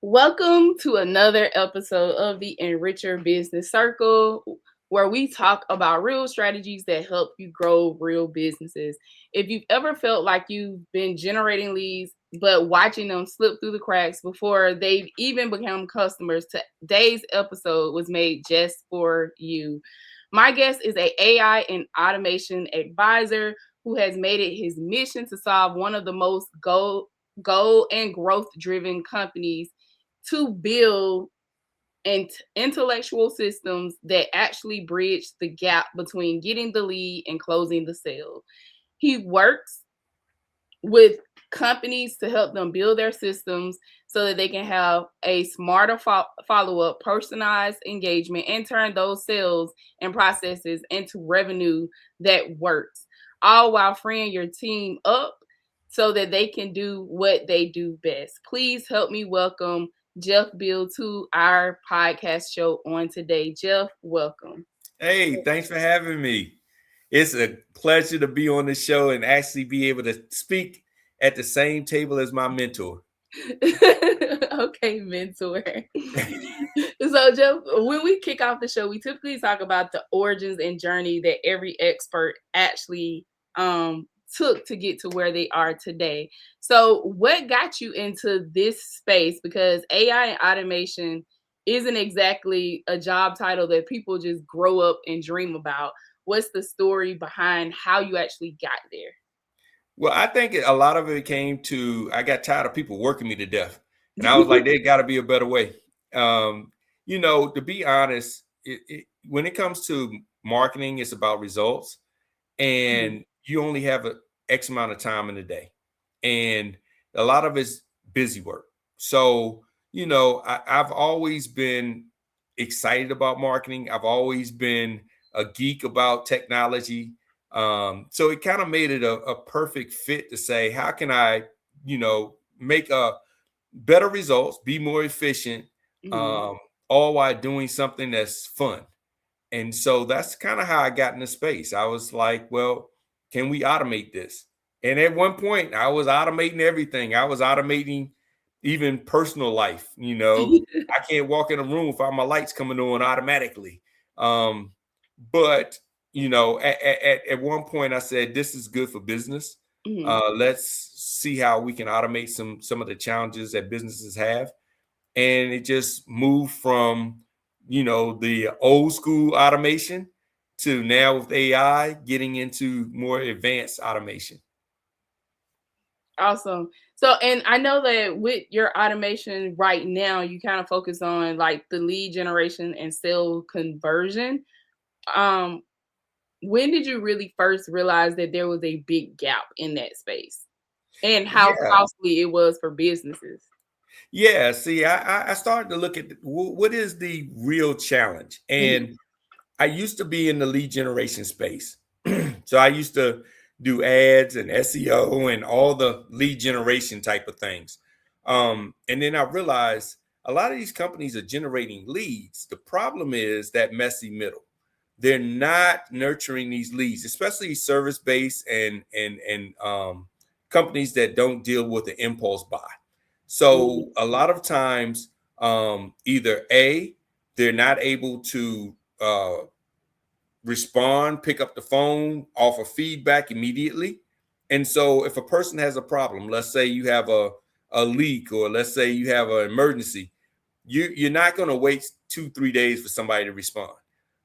Welcome to another episode of the Enricher Business Circle, where we talk about real strategies that help you grow real businesses. If you've ever felt like you've been generating leads, but watching them slip through the cracks before they've even become customers, today's episode was made just for you. My guest is a AI and automation advisor who has made it his mission to solve one of the most goal and growth driven companies to build intellectual systems that actually bridge the gap between getting the lead and closing the sale. He works with companies to help them build their systems so that they can have a smarter follow-up, personalized engagement, and turn those sales and processes into revenue that works, all while freeing your team up so that they can do what they do best. Please help me welcome Jeff Beale to our podcast show on today. Jeff, welcome. Hey, thanks for having me. It's a pleasure to be on the show and actually be able to speak at the same table as my mentor. Okay, mentor. So, Jeff, when we kick off the show, we typically talk about the origins and journey that every expert actually took to get to where they are today. So, what got you into this space? Because AI and automation isn't exactly a job title that people just grow up and dream about. What's the story behind how you actually got there? Well, I think a lot of it came to I got tired of people working me to death. And I was like, there got to be a better way. To be honest, when it comes to marketing, it's about results. And you only have a X amount of time in the day. And a lot of it's busy work. So, I've always been excited about marketing. I've always been a geek about technology. So it kind of made it a perfect fit to say, how can I, make a better results, be more efficient, all while doing something that's fun. And so that's kind of how I got into space. I was like, well, can we automate this? And at one point, I was automating everything. I was automating even personal life. I can't walk in a room without my lights coming on automatically. But at one point, I said, this is good for business. Let's see how we can automate some of the challenges that businesses have. And it just moved from the old school automation to now with AI getting into more advanced automation. Awesome. So, and I know that with your automation right now, you kind of focus on like the lead generation and sale conversion. Um, when did you really first realize that there was a big gap in that space and how Yeah. costly it was for businesses? Yeah. See, I started to look at what is the real challenge. Mhm. And I used to be in the lead generation space. So I used to do ads and SEO and all the lead generation type of things. And then I realized a lot of these companies are generating leads. The problem is that messy middle. They're not nurturing these leads, especially service based and companies that don't deal with the impulse buy. So a lot of times, either A, they're not able to respond, pick up the phone, offer feedback immediately. And so if a person has a problem, let's say you have a leak, or let's say you have an emergency, you're not going to wait 2-3 days for somebody to respond.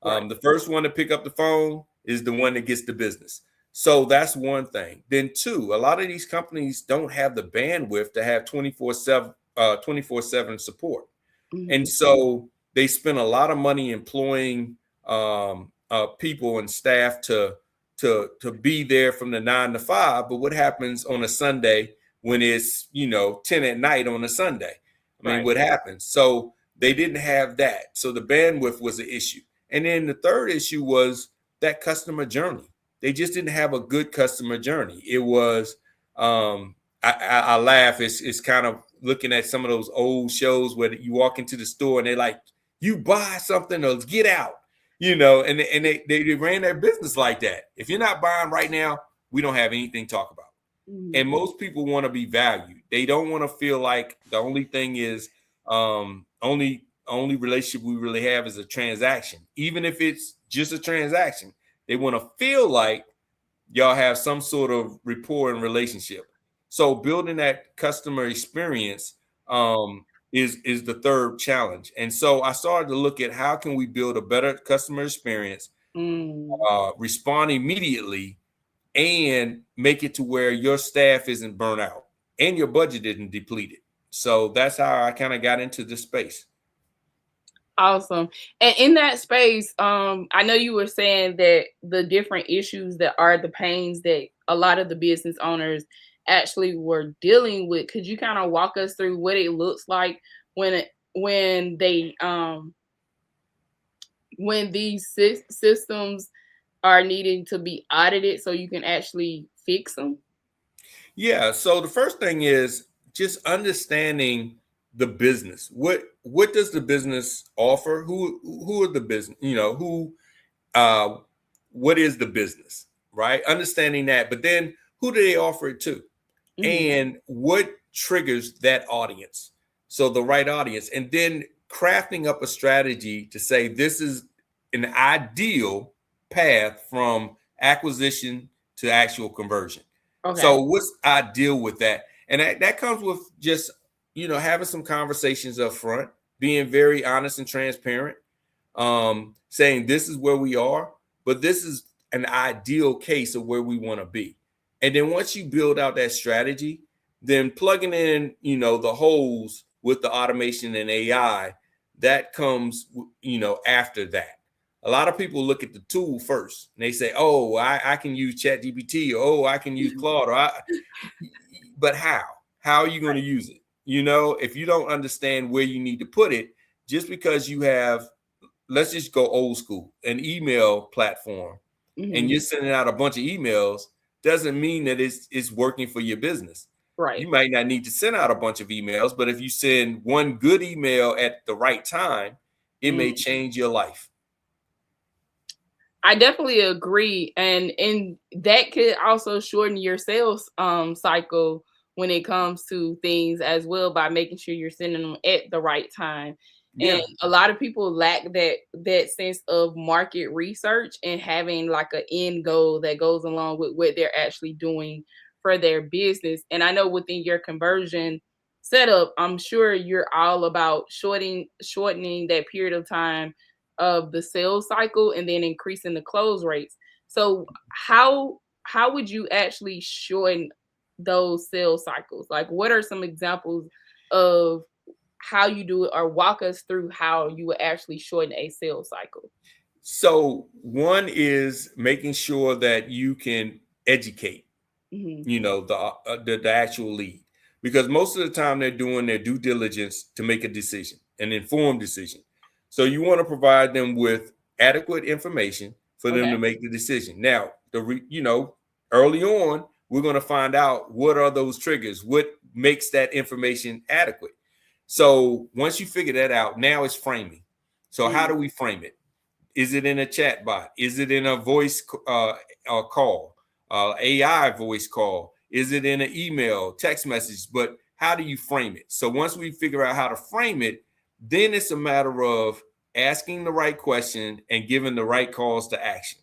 Right. The first one to pick up the phone is the one that gets the business. So that's one thing. Then two, a lot of these companies don't have the bandwidth to have 24/7 support. And Mhm. so they spend a lot of money employing people and staff to be there from the 9 to 5. But what happens on a Sunday when it's 10 at night on a Sunday? I mean, Right. what happens? So they didn't have that. So the bandwidth was an issue. And then the third issue was that customer journey. They just didn't have a good customer journey. It was I laugh. It's kind of looking at some of those old shows where you walk into the store and they're like, you buy something or get out, and they ran their business like that. If you're not buying right now, we don't have anything to talk about. And Mhm. most people want to be valued. They don't want to feel like the only thing is Only relationship we really have is a transaction. Even if it's just a transaction, they want to feel like y'all have some sort of rapport and relationship. So building that customer experience is the third challenge. And so I started to look at how can we build a better customer experience, respond immediately, and make it to where your staff isn't burnt out and your budget isn't depleted. So that's how I kind of got into this space. Awesome. And in that space, I know you were saying that the different issues that are the pains that a lot of the business owners actually were dealing with. Could you kind of walk us through what it looks like when they when these systems are needing to be audited so you can actually fix them? Yeah. So the first thing is just understanding the business. What does the business offer? Who are the business? What is the business? Right? Understanding that, but then who do they offer it to? And what triggers that audience? So the right audience, and then crafting up a strategy to say this is an ideal path from acquisition to actual conversion. Okay. So what's ideal with that? And that comes with just, having some conversations up front, being very honest and transparent, saying this is where we are, but this is an ideal case of where we want to be. And then once you build out that strategy, then plugging in, the holes with the automation and AI, that comes, after that. A lot of people look at the tool first and they say, oh, I can use ChatGPT, or oh, I can use Claude, but how? How are you going to use it? If you don't understand where you need to put it, just because you have, let's just go old school, an email platform, and you're sending out a bunch of emails, doesn't mean that it's working for your business. Right. You might not need to send out a bunch of emails, but if you send one good email at the right time, it may change your life. I definitely agree. And that could also shorten your sales cycle when it comes to things as well, by making sure you're sending them at the right time. Yeah. And a lot of people lack that sense of market research and having like an end goal that goes along with what they're actually doing for their business. And I know within your conversion setup, I'm sure you're all about shortening that period of time of the sales cycle and then increasing the close rates. So how would you actually shorten those sales cycles? Like, what are some examples of how you do it, or walk us through how you would actually shorten a sales cycle? So one is making sure that you can educate, the actual lead, because most of the time they're doing their due diligence to make a decision, an informed decision. So you want to provide them with adequate information for them to make the decision. Now, early on, we're going to find out what are those triggers, what makes that information adequate. So once you figure that out, now it's framing. So how do we frame it? Is it in a chat bot? Is it in a voice call, AI voice call? Is it in an email, text message? But how do you frame it? So once we figure out how to frame it, then it's a matter of asking the right question and giving the right calls to action.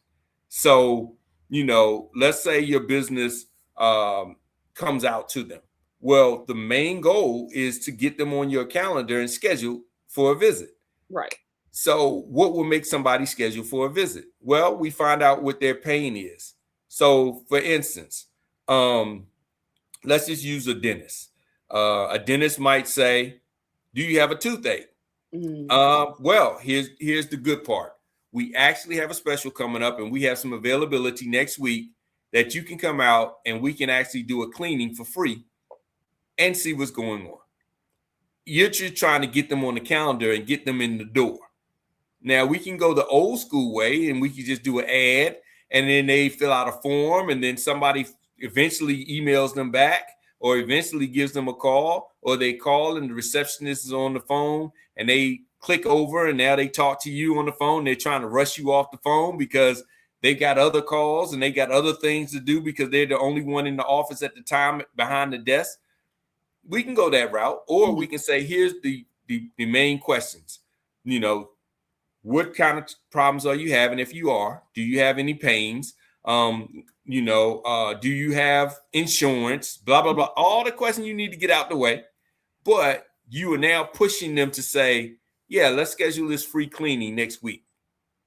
So, let's say your business comes out to them. Well, the main goal is to get them on your calendar and schedule for a visit. Right. So what will make somebody schedule for a visit? Well, we find out what their pain is. So for instance, let's just use a dentist. A dentist might say, do you have a toothache? Well, here's the good part. We actually have a special coming up and we have some availability next week that you can come out and we can actually do a cleaning for free and see what's going on. You're just trying to get them on the calendar and get them in the door. Now we can go the old school way and we can just do an ad and then they fill out a form and then somebody eventually emails them back or eventually gives them a call, or they call and the receptionist is on the phone and they click over and now they talk to you on the phone. They're trying to rush you off the phone because they got other calls and they got other things to do because they're the only one in the office at the time behind the desk. We can go that route, or we can say, here's the the main questions. You know, what kind of problems are you having? If you are, do you have any pains? Do you have insurance? Blah, blah, blah. All the questions you need to get out the way. But you are now pushing them to say, yeah, let's schedule this free cleaning next week.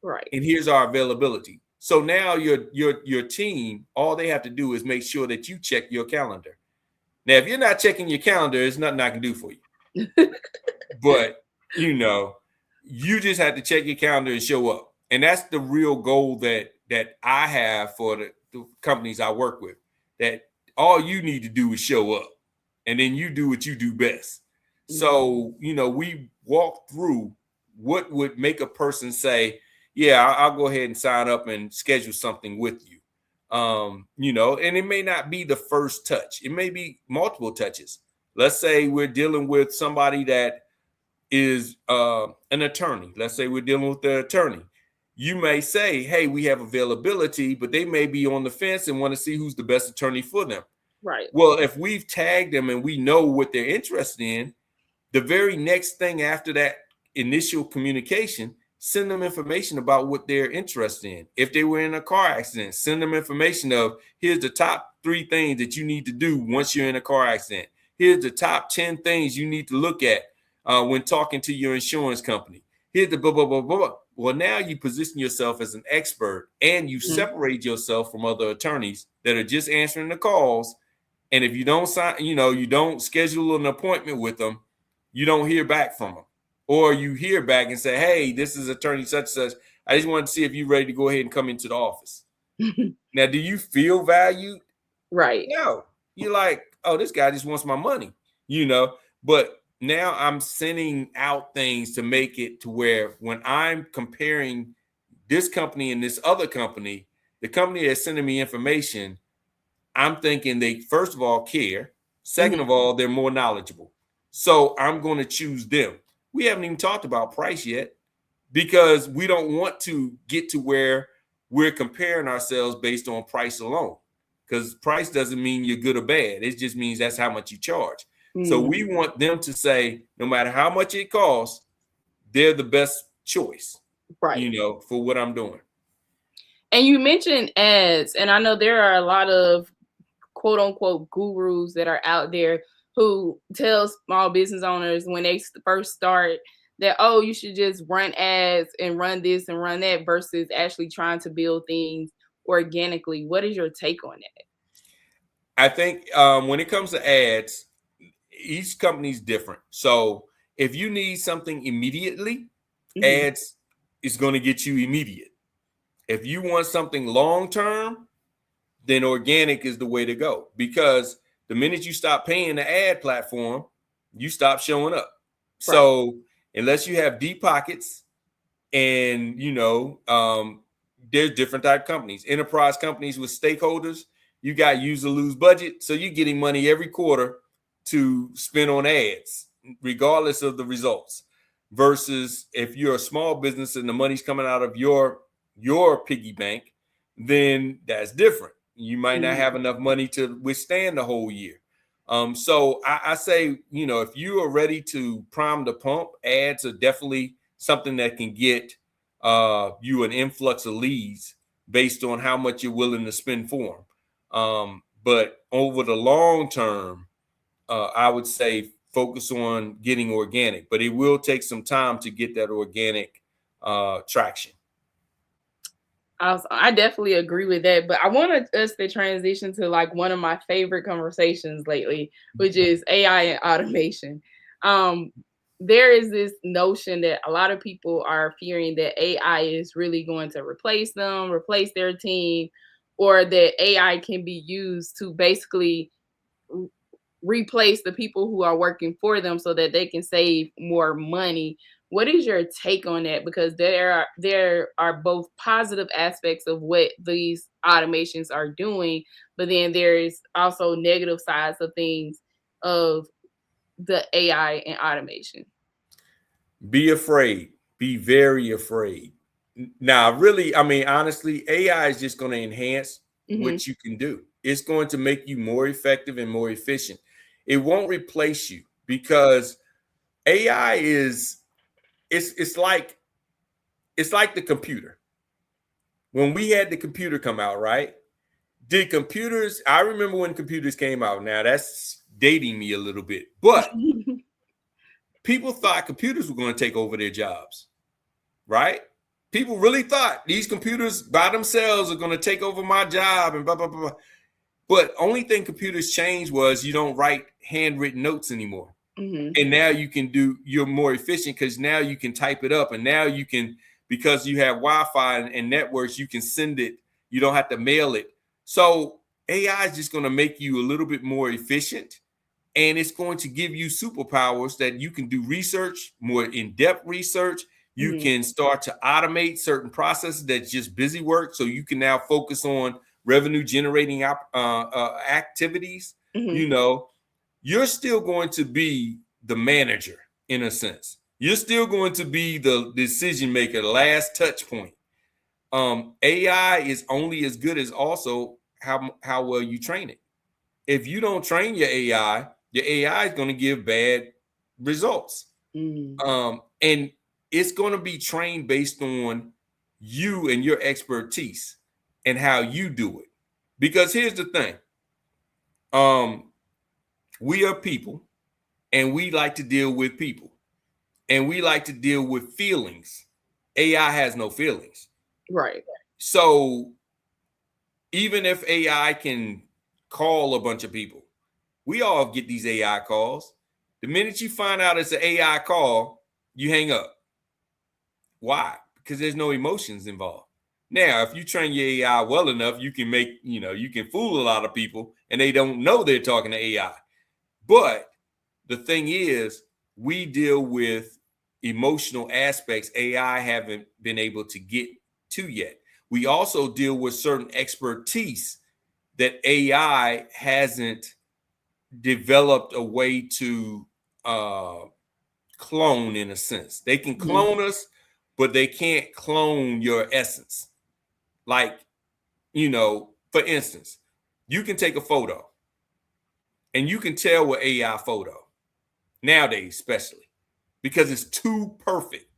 Right. And here's our availability. So now your team, all they have to do is make sure that you check your calendar. Now, if you're not checking your calendar, there's nothing I can do for you. But, you just have to check your calendar and show up. And that's the real goal that I have for the companies I work with, that all you need to do is show up, and then you do what you do best. So, we walk through what would make a person say, yeah, I'll go ahead and sign up and schedule something with you. And it may not be the first touch. It may be multiple touches. Let's say we're dealing with somebody that is an attorney. Let's say we're dealing with the attorney. You may say, hey, we have availability, but they may be on the fence and want to see who's the best attorney for them. Right. Well, if we've tagged them and we know what they're interested in, the very next thing after that initial communication, send them information about what they're interested in. If they were in a car accident, send them information of, here's the top 3 things that you need to do once you're in a car accident. Here's the top 10 things you need to look at when talking to your insurance company. Here's the blah, blah, blah, blah, blah. Well, now you position yourself as an expert, and you separate yourself from other attorneys that are just answering the calls. And if you don't sign, you don't schedule an appointment with them, you don't hear back from them. Or you hear back and say, hey, this is attorney such and such. I just wanted to see if you're ready to go ahead and come into the office. Now, do you feel valued? Right. No. You're like, oh, this guy just wants my money, But now I'm sending out things to make it to where when I'm comparing this company and this other company, the company that's sending me information, I'm thinking they, first of all, care. Second of all, they're more knowledgeable. So I'm going to choose them. We haven't even talked about price yet, because we don't want to get to where we're comparing ourselves based on price alone, because price doesn't mean you're good or bad. It just means that's how much you charge. So we want them to say, no matter how much it costs, they're the best choice, right, for what I'm doing. And you mentioned ads, and I know there are a lot of quote unquote gurus that are out there who tell small business owners when they first start that, oh, you should just run ads and run this and run that versus actually trying to build things organically. What is your take on that? I think when it comes to ads, each company's different. So if you need something immediately, ads is going to get you immediate. If you want something long-term, then organic is the way to go, because the minute you stop paying the ad platform, you stop showing up. Right. So unless you have deep pockets and, there's different type of companies, enterprise companies with stakeholders, you got use or lose budget. So you're getting money every quarter to spend on ads, regardless of the results, versus if you're a small business and the money's coming out of your piggy bank, then that's different. You might not have enough money to withstand the whole year. So I say, if you are ready to prime the pump, ads are definitely something that can get you an influx of leads based on how much you're willing to spend for them. But over the long term, I would say focus on getting organic, but it will take some time to get that organic traction. I definitely agree with that, but I wanted us to transition to like one of my favorite conversations lately, which is AI and automation. There is this notion that a lot of people are fearing that AI is really going to replace them, replace their team, or that AI can be used to basically replace the people who are working for them so that they can save more money. What is your take on that? Because there are both positive aspects of what these automations are doing, but then there is also negative sides of things of the AI and automation. Be afraid. Be very afraid. Now, really, honestly, AI is just going to enhance what you can do. It's going to make you more effective and more efficient. It won't replace you, because AI is it's like the computer. When we had the computer come out, right? Did computers? I remember when computers came out. Now that's dating me a little bit, but people thought computers were going to take over their jobs, right? People really thought these computers by themselves are going to take over my job and blah, blah, blah, blah. But only thing computers changed was you don't write handwritten notes anymore. And now you're more efficient because now you can type it up. And now you can, because you have Wi-Fi and networks, you can send it. You don't have to mail it. So AI is just going to make you a little bit more efficient. And it's going to give you superpowers that you can do research, more in-depth research. You can start to automate certain processes that's just busy work. So you can now focus on revenue generating activities. You know, you're still going to be the manager in a sense. You're still going to be the decision maker, the last touch point. AI is only as good as also how well you train it. If you don't train your AI is going to give bad results. And it's going to be trained based on you and your expertise and how you do it. Because here's the thing. We are people and we like to deal with people and we like to deal with feelings. AI has no feelings. Right. So even if AI can call a bunch of people, we all get these AI calls. The minute you find out it's an AI call, you hang up. Why? Because there's no emotions involved. Now, if you train your AI well enough, you can you can fool a lot of people and they don't know they're talking to AI. But the thing is, we deal with emotional aspects AI haven't been able to get to yet. We also deal with certain expertise that AI hasn't developed a way to clone in a sense. They can clone us, but they can't clone your essence. Like, for instance, you can take a photo and you can tell with AI photo nowadays, especially because it's too perfect.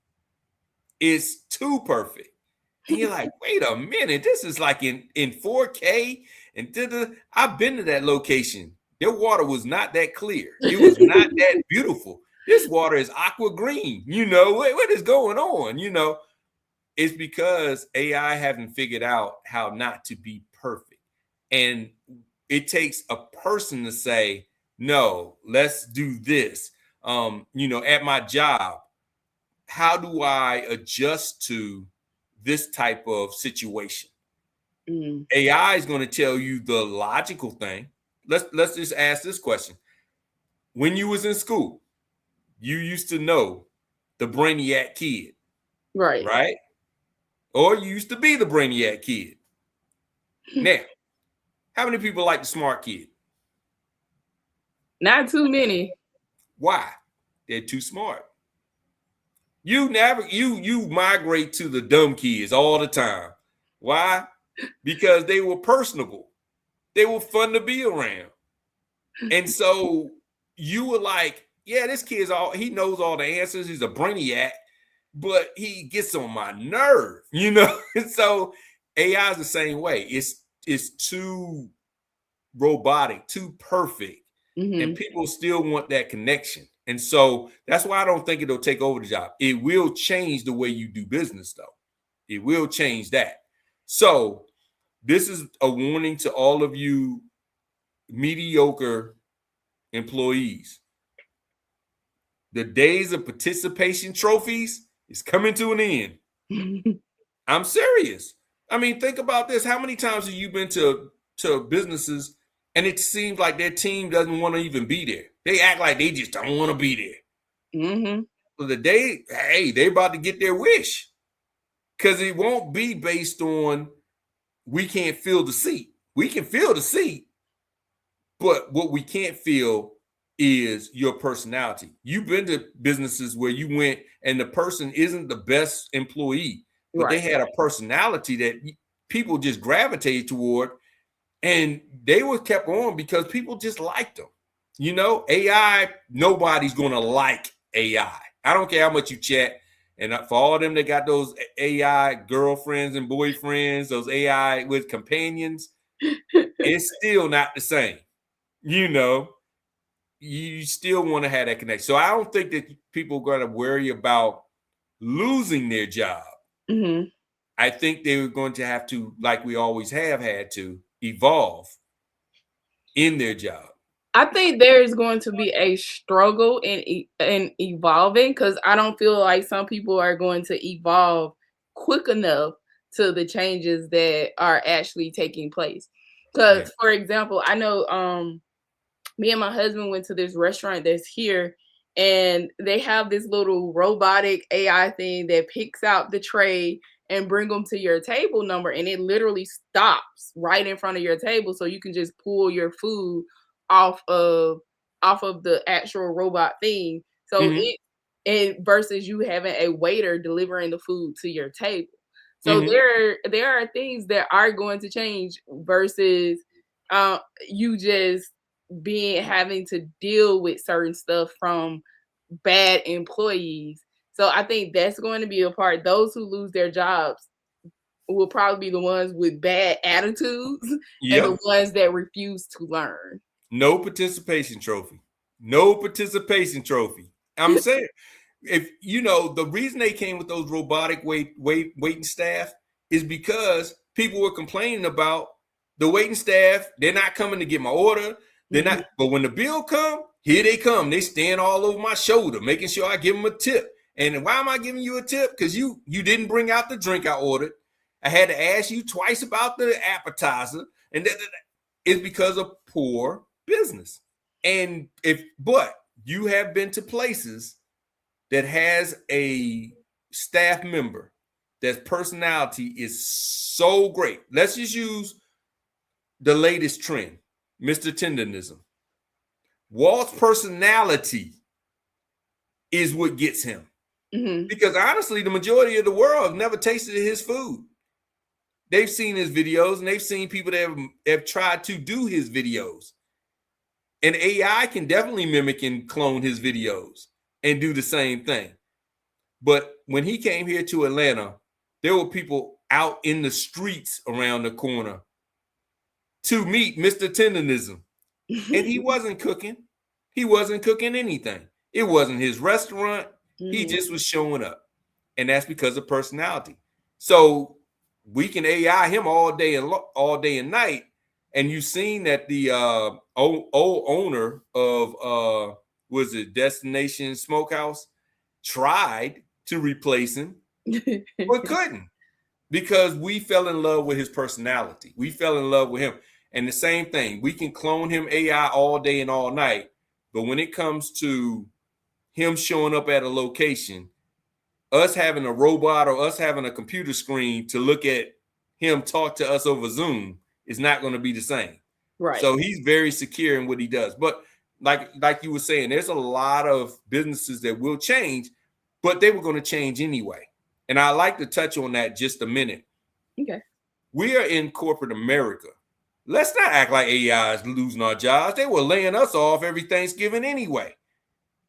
It's too perfect. And you're like, wait a minute, this is like in 4K. And I've been to that location. Their water was not that clear. It was not that beautiful. This water is aqua green. What is going on? It's because AI haven't figured out how not to be perfect. And it takes a person to say, no, let's do this. At my job, how do I adjust to this type of situation? AI is going to tell you the logical thing. Let's just ask this question. When you was in school, you used to know the brainiac kid, right? Or you used to be the brainiac kid. Now, how many people like the smart kid? Not too many. Why? They're too smart. You migrate to the dumb kids all the time. Why? Because they were personable. They were fun to be around. And so you were like, yeah, this kid's he knows all the answers. He's a brainiac, but he gets on my nerve, And so AI is the same way. It's too robotic, too perfect. And people still want that connection. And so that's why I don't think it'll take over the job. It will change the way you do business, though. It will change that. So this is a warning to all of you mediocre employees. The days of participation trophies is coming to an end. I'm serious. I mean, think about this. How many times have you been to businesses and it seems like their team doesn't want to even be there? They act like they just don't want to be there. So they're about to get their wish. Because it won't be based on we can't fill the seat. We can fill the seat, but what we can't fill is your personality. You've been to businesses where you went and the person isn't the best employee, but they had a personality that people just gravitated toward, and they were kept on because people just liked them. AI, nobody's going to like AI. I don't care how much you chat. And for all of them that got those AI girlfriends and boyfriends, those AI with companions, it's still not the same. You know, you still want to have that connection. So I don't think that people are going to worry about losing their job. Mm-hmm. I think they're going to have to, like we always have had to, evolve in their job. I think there is going to be a struggle in evolving, because I don't feel like some people are going to evolve quick enough to the changes that are actually taking place. Yeah. Because, for example, I know me and my husband went to this restaurant that's here, and they have this little robotic AI thing that picks out the tray and bring them to your table number, and it literally stops right in front of your table, so you can just pull your food off of the actual robot thing. So it versus you having a waiter delivering the food to your table. So there are things that are going to change versus you just having to deal with certain stuff from bad employees. So I think that's going to be a part. Those who lose their jobs will probably be the ones with bad attitudes and the ones that refuse to learn. No participation trophy. No participation trophy. I'm saying, if you know, the reason they came with those robotic waiting staff is because people were complaining about the waiting staff. They're not coming to get my order. They're not. But when the bill come, here they come. They stand all over my shoulder, making sure I give them a tip. And why am I giving you a tip? Because you didn't bring out the drink I ordered. I had to ask you twice about the appetizer, and it's because of poor business. And but you have been to places that has a staff member that's personality is so great. Let's just use the latest trend, Mr. Tenderism. Walt's personality is what gets him. Because honestly, the majority of the world have never tasted his food. They've seen his videos, and they've seen people that have tried to do his videos. And AI can definitely mimic and clone his videos and do the same thing. But when he came here to Atlanta, there were people out in the streets around the corner to meet Mr. Tenderism. And he wasn't cooking. He wasn't cooking anything. It wasn't his restaurant. He just was showing up. And that's because of personality. So we can AI him all day and night. And you've seen that the old owner of was it Destination Smokehouse tried to replace him, but couldn't, because we fell in love with his personality. We fell in love with him. And the same thing, we can clone him AI all day and all night, but when it comes to him showing up at a location, us having a robot or us having a computer screen to look at him talk to us over Zoom is not going to be the same. Right. So he's very secure in what he does. But like you were saying, there's a lot of businesses that will change, but they were going to change anyway. And I like to touch on that just a minute. Okay. We are in corporate America. Let's not act like AI is losing our jobs. They were laying us off every Thanksgiving anyway.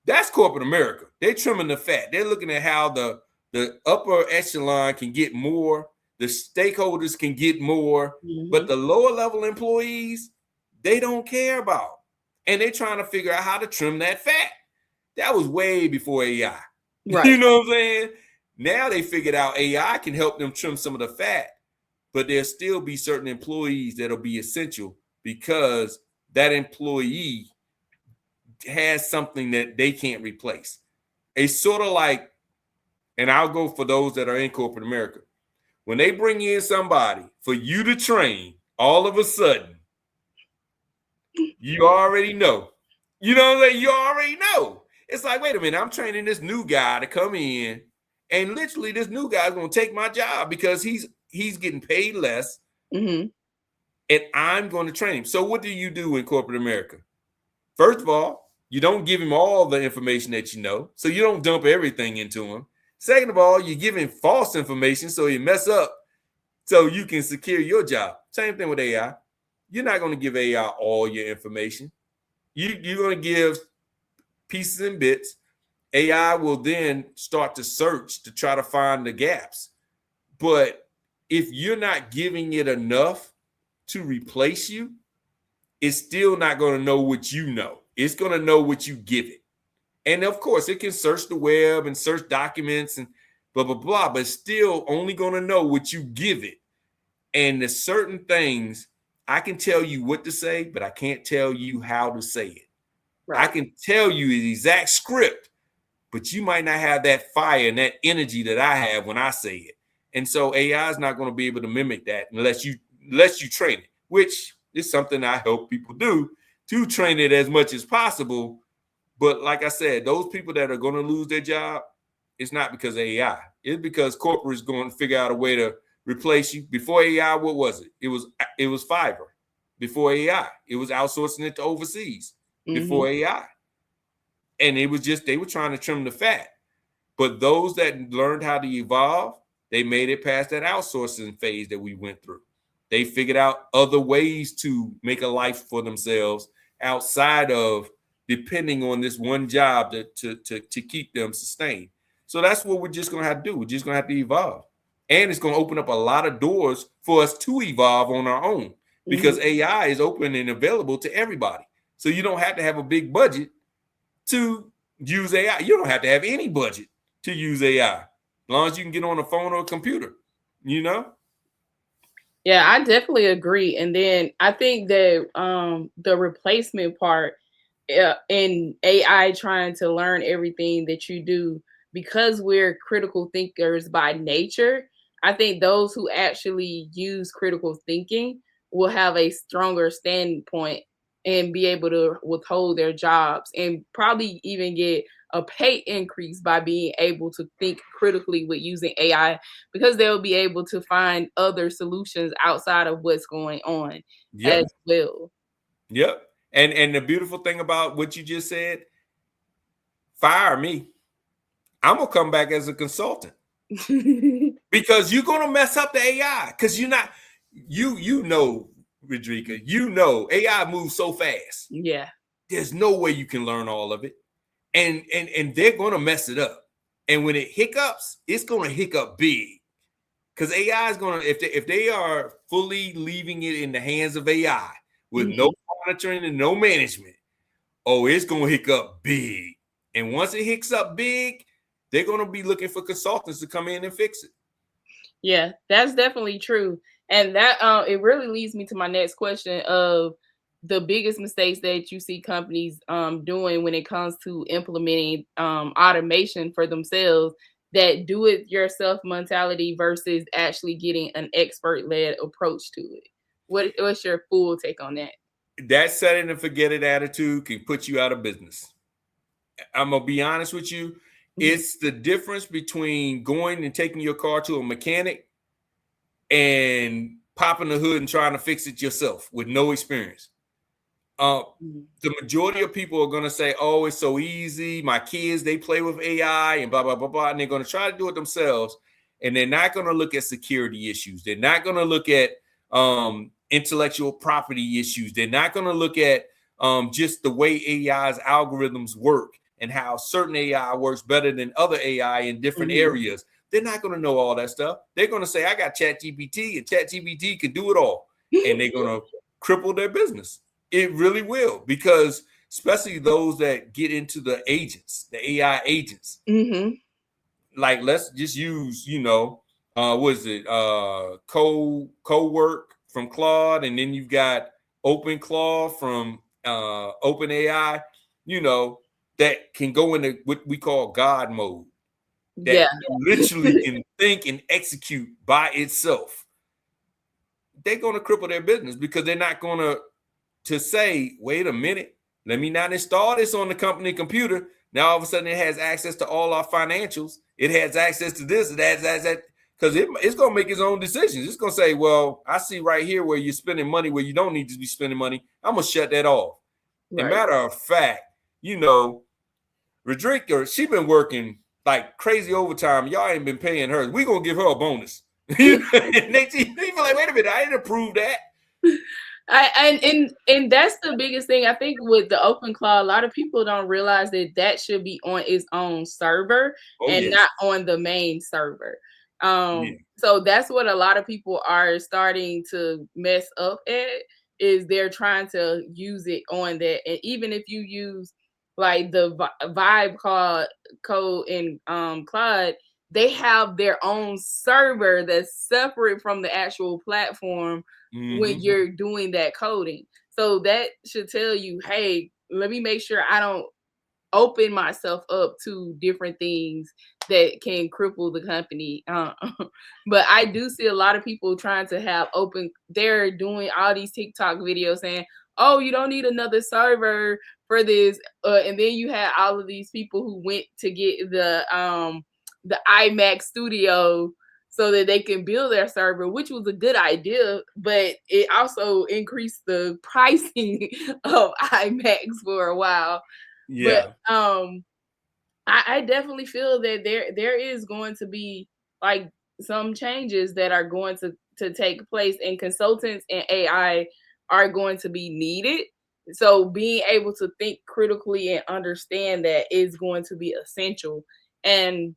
That's corporate America. They're trimming the fat. They're looking at how the upper echelon can get more, the stakeholders can get more, but the lower level employees, they don't care about. And they're trying to figure out how to trim that fat. That was way before AI. Right. You know what I'm saying? Now they figured out AI can help them trim some of the fat, but there'll still be certain employees that'll be essential because that employee has something that they can't replace. It's sort of like, and I'll go for those that are in corporate America. When they bring in somebody for you to train, all of a sudden, you already know. You know what I'm saying? You already know. It's like, wait a minute, I'm training this new guy to come in, and literally this new guy's going to take my job because he's getting paid less, and I'm going to train him. So what do you do in corporate America? First of all, you don't give him all the information that you know, so you don't dump everything into him. Second of all, you give him false information so he mess up so you can secure your job. Same thing with AI. You're not going to give AI all your information. You're going to give pieces and bits, AI will then start to search to try to find the gaps. But if you're not giving it enough to replace you, it's still not going to know what you know. It's going to know what you give it. And of course, it can search the web and search documents and blah, blah, blah, but it's still only going to know what you give it. And there's certain things I can tell you what to say, but I can't tell you how to say it. Right. I can tell you the exact script, but you might not have that fire and that energy that I have when I say it. And so AI is not going to be able to mimic that unless you train it, which is something I help people do, to train it as much as possible. But like I said, those people that are going to lose their job, it's not because of AI. It's because corporate's going to figure out a way to replace you. Before AI, what was it? It was Fiverr. Before AI, it was outsourcing it to overseas. Before AI. And it was just, they were trying to trim the fat. But those that learned how to evolve, they made it past that outsourcing phase that we went through. They figured out other ways to make a life for themselves outside of depending on this one job to keep them sustained. So that's what we're just going to have to do. We're just going to have to evolve. And it's going to open up a lot of doors for us to evolve on our own because AI is open and available to everybody. So you don't have to have a big budget to use AI. You don't have to have any budget to use AI, as long as you can get on a phone or a computer, you know? Yeah, I definitely agree. And then I think that the replacement part in AI trying to learn everything that you do, because we're critical thinkers by nature, I think those who actually use critical thinking will have a stronger standpoint and be able to withhold their jobs and probably even get a pay increase by being able to think critically with using AI, because they'll be able to find other solutions outside of what's going on as well. Yep. And the beautiful thing about what you just said, fire me. I'm going to come back as a consultant because you're going to mess up the AI because you're not, you know, Rodrika, you know, AI moves so fast. Yeah. There's no way you can learn all of it. And they're going to mess it up. And when it hiccups, it's going to hiccup big. Because AI is going to, if they are fully leaving it in the hands of AI with no monitoring and no management, it's going to hiccup big. And once it hicks up big, they're going to be looking for consultants to come in and fix it. Yeah, that's definitely true. And that it really leads me to my next question of the biggest mistakes that you see companies doing when it comes to implementing automation for themselves, that do it yourself mentality versus actually getting an expert-led approach to it. What's your full take on that? That set it and forget it attitude can put you out of business. I'm going to be honest with you. It's the difference between going and taking your car to a mechanic and popping the hood and trying to fix it yourself with no experience. The majority of people are going to say, oh, it's so easy. My kids, they play with AI and blah, blah, blah, blah. And they're going to try to do it themselves. And they're not going to look at security issues. They're not going to look at intellectual property issues. They're not going to look at just the way AI's algorithms work and how certain AI works better than other AI in different areas. They're not going to know all that stuff. They're going to say, I got ChatGPT and ChatGPT can do it all. And they're going to cripple their business. It really will, because especially those that get into the agents, the AI agents. Like, let's just use, what is it? Co-work from Claude, and then you've got OpenClaw from OpenAI, that can go into what we call God mode. That literally can think and execute by itself. They're going to cripple their business because they're not going to say, wait a minute, let me not install this on the company computer. Now, all of a sudden, it has access to all our financials. It has access to this. It has access, because it's going to make its own decisions. It's going to say, well, I see right here where you're spending money where you don't need to be spending money. I'm going to shut that off. Right. As a matter of fact, Rodrika, she been working like crazy overtime. Y'all ain't been paying her. We're going to give her a bonus. And they be like, wait a minute, I didn't approve that. And that's the biggest thing I think with the open cloud. A lot of people don't realize that that should be on its own server Oh and not yes. on the main server. Yeah. So that's what a lot of people are starting to mess up at, is they're trying to use it on that. And even if you use like the Vibe code in Cloud, they have their own server that's separate from the actual platform when Mm-hmm. you're doing that coding. So that should tell you, hey, let me make sure I don't open myself up to different things that can cripple the company. But I do see a lot of people trying to have open, they're doing all these TikTok videos saying, oh, you don't need another server for this. And then you had all of these people who went to get the iMac Studio so that they can build their server, which was a good idea, but it also increased the pricing of iMacs for a while. But Yeah. I definitely feel that there is going to be like some changes that are going to take place, and consultants and AI are going to be needed. So being able to think critically and understand that is going to be essential. And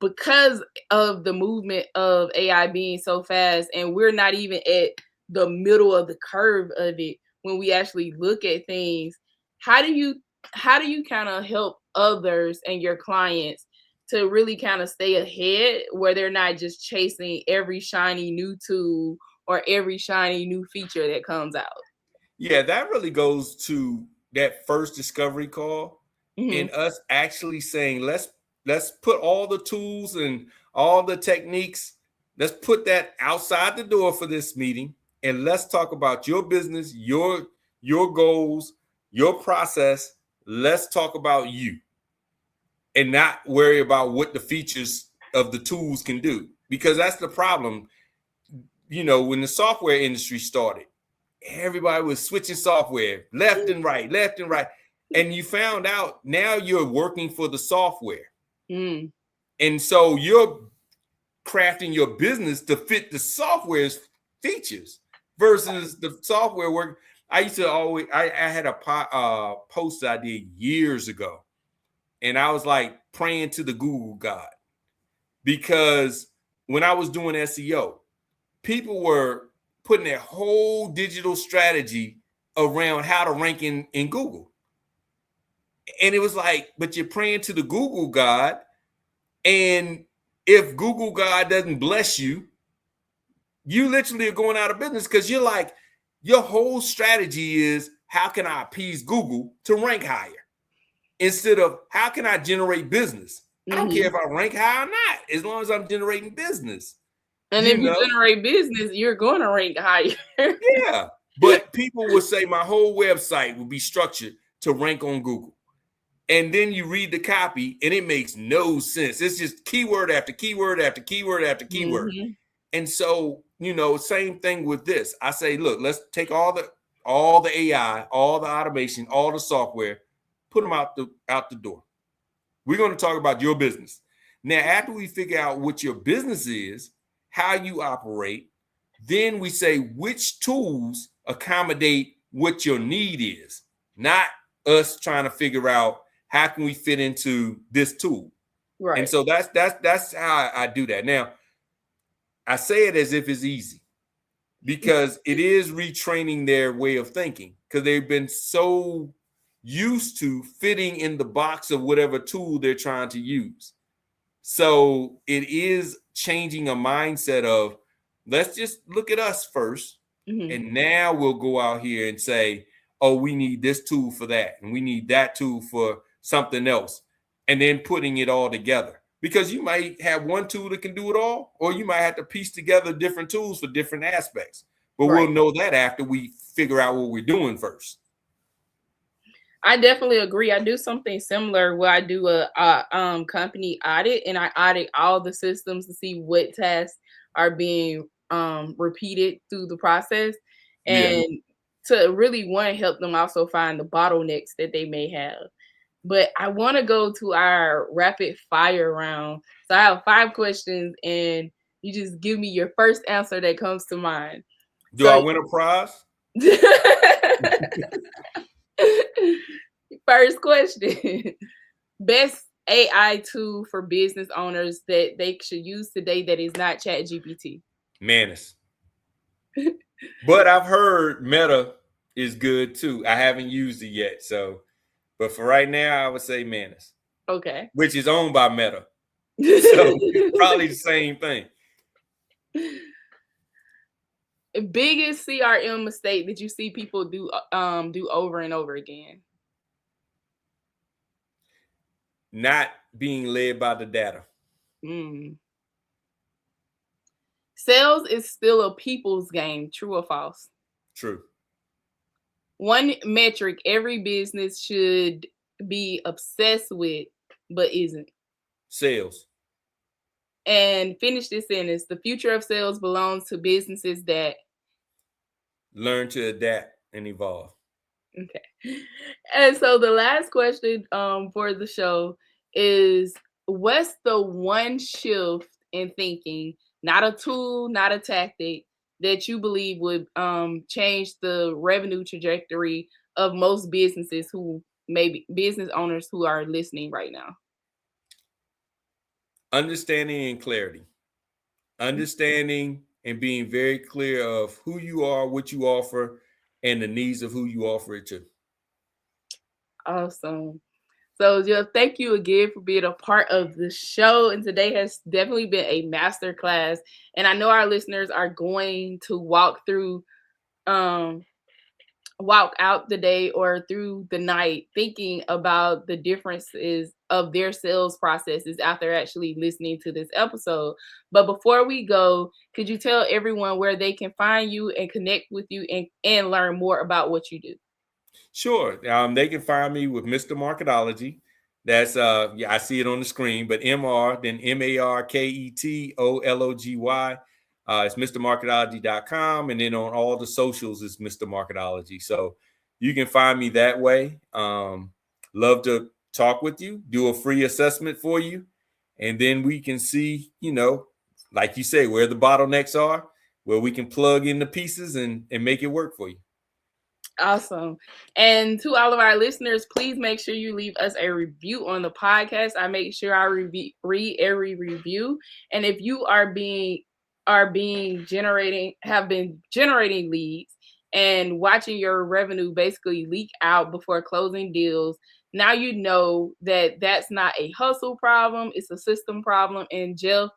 because of the movement of AI being so fast, and we're not even at the middle of the curve of it when we actually look at things, how do you kind of help others and your clients to really kind of stay ahead where they're not just chasing every shiny new tool or every shiny new feature that comes out? Yeah, that really goes to that first discovery call Hmm. and us actually saying, let's put all the tools and all the techniques, let's put that outside the door for this meeting, and let's talk about your business, your goals, your process. Let's talk about you and not worry about what the features of the tools can do. Because that's the problem. When the software industry started, everybody was switching software left and right, left and right. And you found out now you're working for the software. Mm. And so you're crafting your business to fit the software's features versus the software work. I used to always, I had a post I did years ago, and I was like praying to the Google God, because when I was doing SEO, people were putting their whole digital strategy around how to rank in Google. And it was like, but you're praying to the Google God. And if Google God doesn't bless you, you literally are going out of business, because you're like, your whole strategy is, how can I appease Google to rank higher? Instead of, how can I generate business? I don't care Hmm. if I rank high or not, as long as I'm generating business. And You if you know, generate business, you're going to rank higher. Yeah. But people would say my whole website would be structured to rank on Google. And then you read the copy and it makes no sense. It's just keyword after keyword after keyword after keyword. Hmm. And so, same thing with this. I say, look, let's take all the AI, all the automation, all the software, put them out the door. We're going to talk about your business. Now, after we figure out what your business is, how you operate, then we say which tools accommodate what your need is, not us trying to figure out how can we fit into this tool. And Right. so that's how I do that. Now, I say it as if it's easy, because it is retraining their way of thinking, because they've been so used to fitting in the box of whatever tool they're trying to use. So it is changing a mindset of, let's just look at us first. Hmm. And now we'll go out here and say, oh, we need this tool for that. And we need that tool for something else. And then putting it all together. Because you might have one tool that can do it all, or you might have to piece together different tools for different aspects. But Right. we'll know that after we figure out what we're doing first. I definitely agree. I do something similar where I do a company audit, and I audit all the systems to see what tasks are being repeated through the process, Yeah. and to really want to help them also find the bottlenecks that they may have. But I want to go to our rapid fire round. So I have 5 questions, and you just give me your first answer that comes to mind. Do I win a prize? First question. Best AI tool for business owners that they should use today that is not ChatGPT. Manus. But I've heard Meta is good too. I haven't used it yet. So, but for right now, I would say Manus. Okay. Which is owned by Meta. So probably the same thing. Biggest CRM mistake that you see people do over and over again? Not being led by the data. Sales is still a people's game. True or false? True. One metric every business should be obsessed with, but isn't. Sales. And finish this sentence. The future of sales belongs to businesses that learn to adapt and evolve. Okay. And so the last question for the show is, what's the one shift in thinking, not a tool, not a tactic, that you believe would change the revenue trajectory of most businesses who maybe business owners who are listening right now? Understanding and clarity. Understanding and being very clear of who you are, what you offer, and the needs of who you offer it to. Awesome. So, Jeff, thank you again for being a part of the show. And today has definitely been a master class. And I know our listeners are going to walk out the day or through the night thinking about the differences of their sales processes after actually listening to this episode. But before we go, could you tell everyone where they can find you and connect with you and learn more about what you do? Sure. They can find me with Mr. Marketology. That's I see it on the screen, but MR, then MARKETOLOGY. It's MrMarketology.com, and then on all the socials is Mr. Marketology. So you can find me that way. Love to talk with you, do a free assessment for you, and then we can see, like you say, where the bottlenecks are, where we can plug in the pieces and make it work for you. Awesome. And to all of our listeners, please make sure you leave us a review on the podcast. I make sure I read every review. And if you have been generating leads and watching your revenue basically leak out before closing deals, now you know that that's not a hustle problem, it's a system problem. And Jeff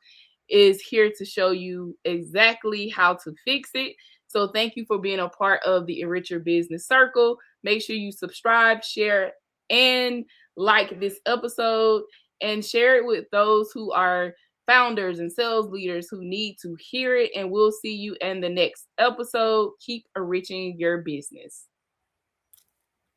is here to show you exactly how to fix it. So thank you for being a part of the Enricher Business Circle. Make sure you subscribe, share, and like this episode, and share it with those who are founders and sales leaders who need to hear it. And we'll see you in the next episode. Keep enriching your business.